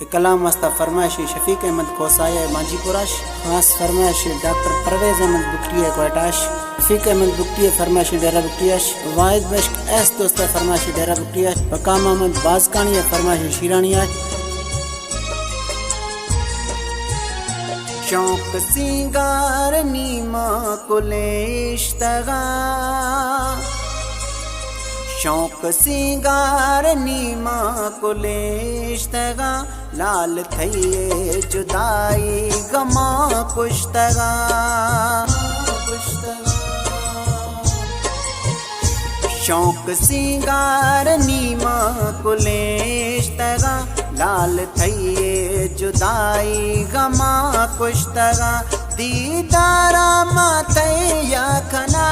कलाम वास्ता फरमाइश शफीक अहमद कोसाया मांझीपुराश, खास फरमाइश डॉक्टर परवेज अहमद बुकटिया कोयटाश, शफीक अहमद बुकटिया फरमाइश डेरा बुकटियाश, वाहिद मश्क एस दोस्ता फरमाइश डेरा बुकटियाश, बकाम अहमद बाजकानिया फरमाइश शीरानिया। शौक सिंगार नीमा कुलेश्तगा, शौक सिंगार नीमा कुलेश्तगा, लाल थैये जुदाई गमा कुश्तगा। शौक सिंगार नीमा कुलेश्तगा, लाल थैये जुदाई गमा कुश्तगा। दीदारा मातैया खना,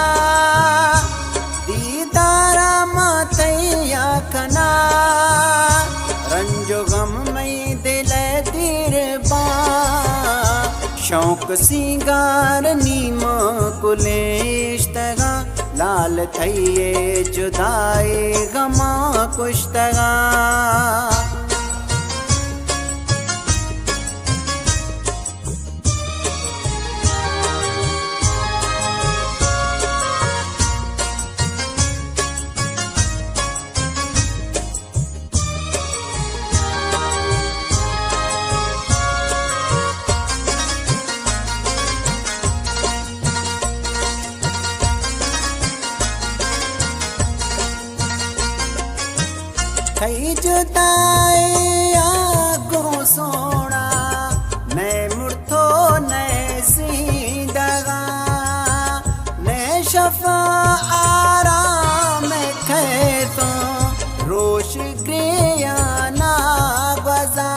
दीदारा मातैया खना, रंजो गम में दिल दिरबा। शौक सिंगार नीमा कुलेश्तगा, लाल थैये जुदाई गमा कुश्तगा। थई जुदाई आगो सोना, मैं मुड़थो नै सींदगा, मैं शफा आराम खे तो रोश ग्रिया ना गजा।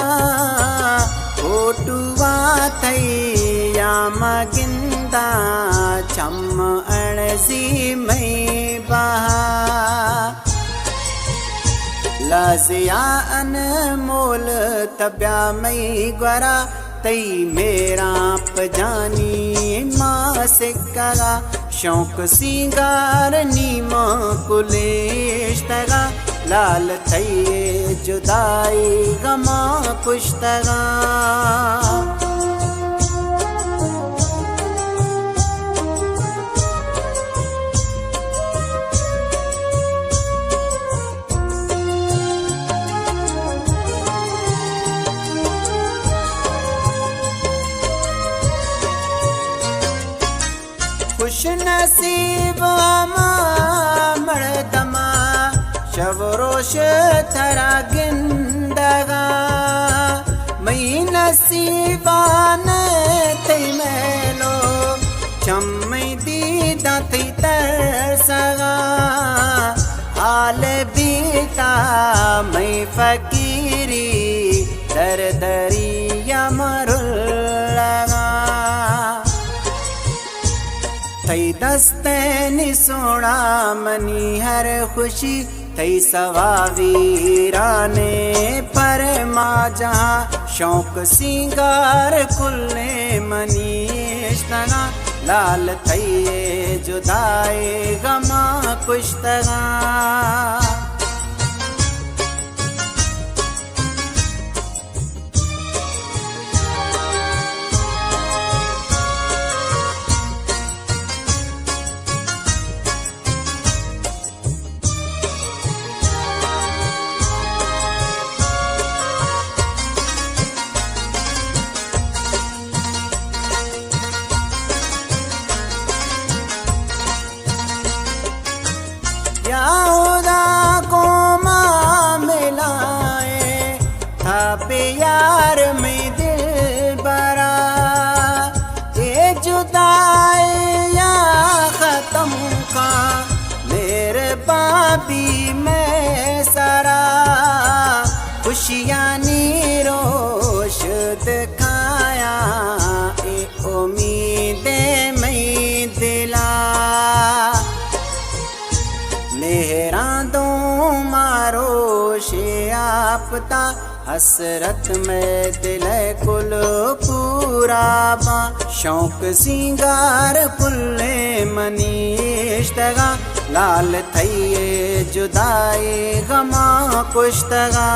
ओटुआ थई या मगिंदा, चम अणजी मई बहा। लाजिया अनमोल तब्या मई ग्वरा, तई मेरा पजानी माँ सिक्का। शौक सिंगार नीमा कुलेश्तगा, लाल थैये जुदाई गमा कुश्तगा। खुश नसीब मर्दमा, शवरोश थरा गिंदगा। मई नसीबान थई मेलो, चम्मई दीदा थई तरसगा। हाल बीता मई फकीरी, दर दरिया मरुलगा। थई दस्तैनी सोना मनी हर खुशी, थई सवावीराने पर माजा। शौक सिंगार कुल्ले मनीश्तगा, लाल थैये जुदाई गमा कुश्तगा। याहुदा को माँ मिलाए था प्यार में दिल बरा। ये जुदाई या खत्म का मेरे बाबी में सरा। खुशियाँ नीरोश दिखाया, ए उम्मीदें मई दिला। मेहरा दो मारो शियापता, हसरत में दिल कुल पूरा बा। शौक सिंगार कुल्ले मनीश्तगा, लाल थैये जुदाई गमा कुश्तगा।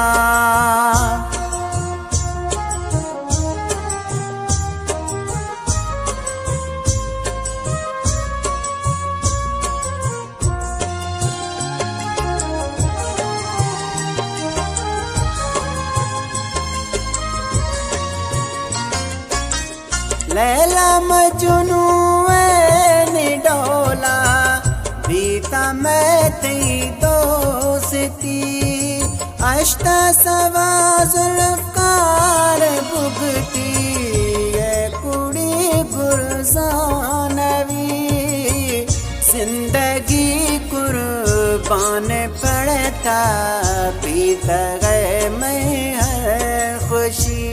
लैला मजनू निडोला बीता मैं तेरी दोस्ती अष्टा सवा जुल्फकार भुगती ये कुड़ी गुरजानवी जिंदगी कुर्बान पड़ता पीत गए मैं हर खुशी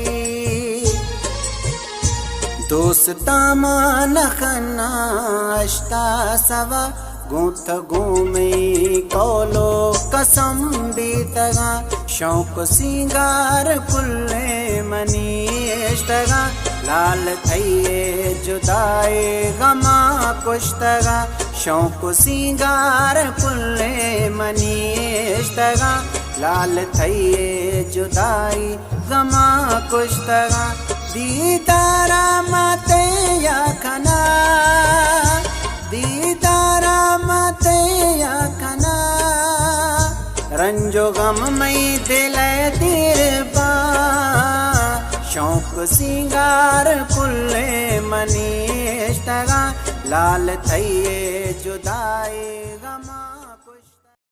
दोस्ता मान खना अष्टा सवा गूंथ घूमे कोलो कसम बीतगा शौक सिंगार कुल्ले मनीष्टगा लाल थैये जुदाई गमा कुश्तगा शौक सिंगार कुल्ले मनीष्टगा लाल थैये जुदाई गमा कुश्तगा दीदारा माते या खना दीदारा माते या खना रंजो गम मई दिल दिरबा शौक सिंगार कुल्ले मनीष्टगा लाल थैये जुदाई गम